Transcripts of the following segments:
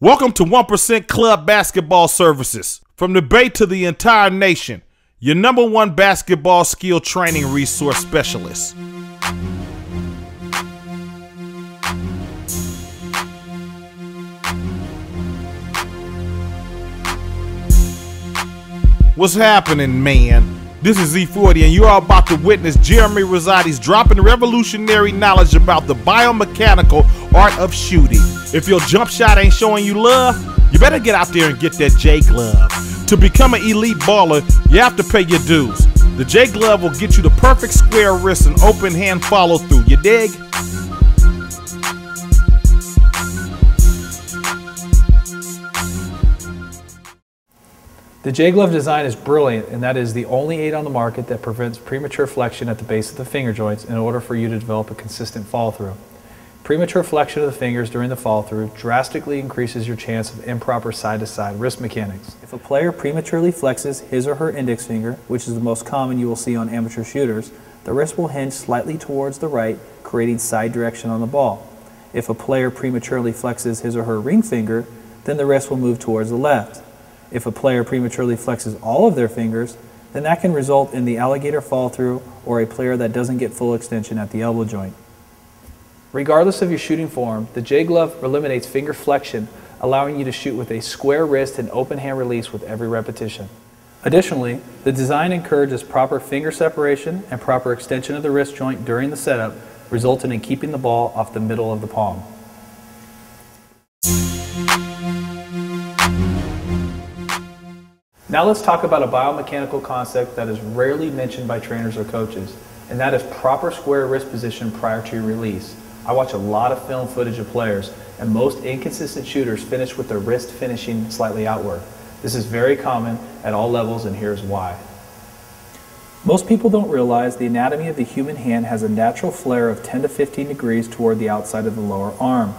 Welcome to 1% Club Basketball Services. From the Bay to the entire nation, your #1 basketball skill training resource specialist. What's happening, man? This is Z40 and you are about to witness Jeremy Rosati's dropping revolutionary knowledge about the biomechanical art of shooting. If your jump shot ain't showing you love, you better get out there and get that J Glove. To become an elite baller, you have to pay your dues. The J Glove will get you the perfect square wrist and open hand follow through, you dig? The J-Glove design is brilliant, and that is the only aid on the market that prevents premature flexion at the base of the finger joints in order for you to develop a consistent follow-through. Premature flexion of the fingers during the follow-through drastically increases your chance of improper side-to-side wrist mechanics. If a player prematurely flexes his or her index finger, which is the most common you will see on amateur shooters, the wrist will hinge slightly towards the right, creating side direction on the ball. If a player prematurely flexes his or her ring finger, then the wrist will move towards the left. If a player prematurely flexes all of their fingers, then that can result in the alligator follow-through or a player that doesn't get full extension at the elbow joint. Regardless of your shooting form, the J-Glove eliminates finger flexion, allowing you to shoot with a square wrist and open hand release with every repetition. Additionally, the design encourages proper finger separation and proper extension of the wrist joint during the setup, resulting in keeping the ball off the middle of the palm. Now let's talk about a biomechanical concept that is rarely mentioned by trainers or coaches, and that is proper square wrist position prior to your release. I watch a lot of film footage of players, and most inconsistent shooters finish with their wrist finishing slightly outward. This is very common at all levels, and here's why. Most people don't realize the anatomy of the human hand has a natural flare of 10 to 15 degrees toward the outside of the lower arm.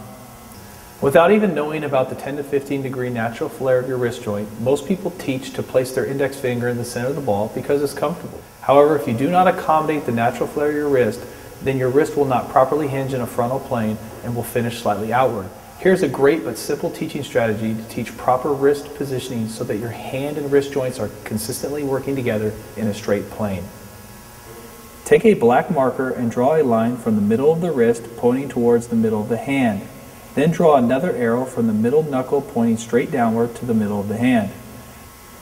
Without even knowing about the 10 to 15 degree natural flare of your wrist joint, most people teach to place their index finger in the center of the ball because it's comfortable. However, if you do not accommodate the natural flare of your wrist, then your wrist will not properly hinge in a frontal plane and will finish slightly outward. Here's a great but simple teaching strategy to teach proper wrist positioning so that your hand and wrist joints are consistently working together in a straight plane. Take a black marker and draw a line from the middle of the wrist pointing towards the middle of the hand. Then draw another arrow from the middle knuckle pointing straight downward to the middle of the hand.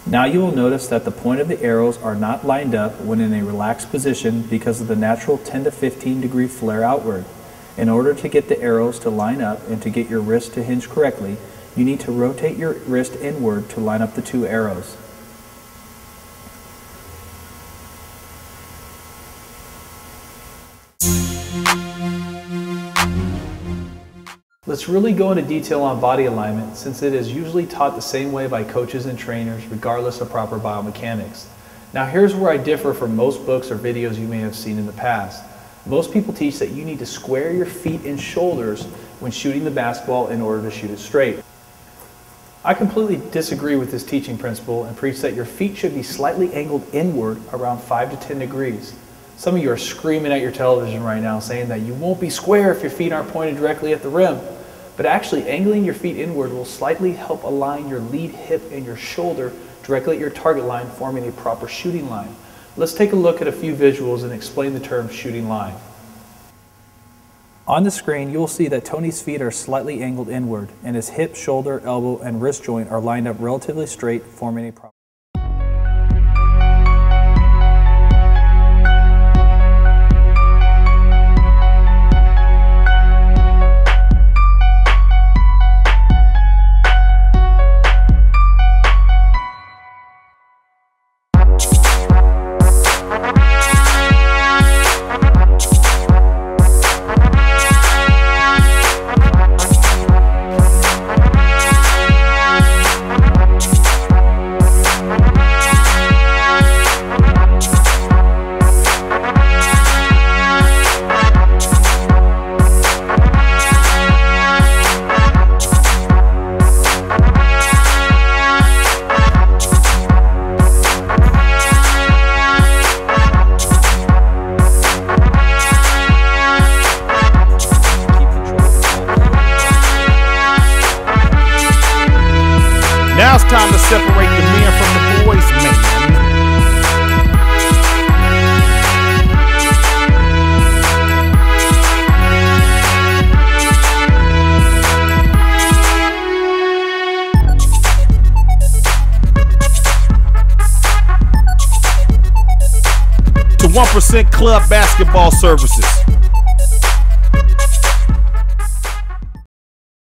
Now you will notice that the point of the arrows are not lined up when in a relaxed position because of the natural 10 to 15 degree flare outward. In order to get the arrows to line up and to get your wrist to hinge correctly, you need to rotate your wrist inward to line up the two arrows. Let's really go into detail on body alignment since it is usually taught the same way by coaches and trainers regardless of proper biomechanics. Now here's where I differ from most books or videos you may have seen in the past. Most people teach that you need to square your feet and shoulders when shooting the basketball in order to shoot it straight. I completely disagree with this teaching principle and preach that your feet should be slightly angled inward around 5 to 10 degrees. Some of you are screaming at your television right now saying that you won't be square if your feet aren't pointed directly at the rim. But actually, angling your feet inward will slightly help align your lead hip and your shoulder directly at your target line, forming a proper shooting line. Let's take a look at a few visuals and explain the term shooting line. On the screen, you will see that Tony's feet are slightly angled inward, and his hip, shoulder, elbow, and wrist joint are lined up relatively straight, forming a proper Now it's time to separate the men from the boys, man. To 1% Club Basketball Services.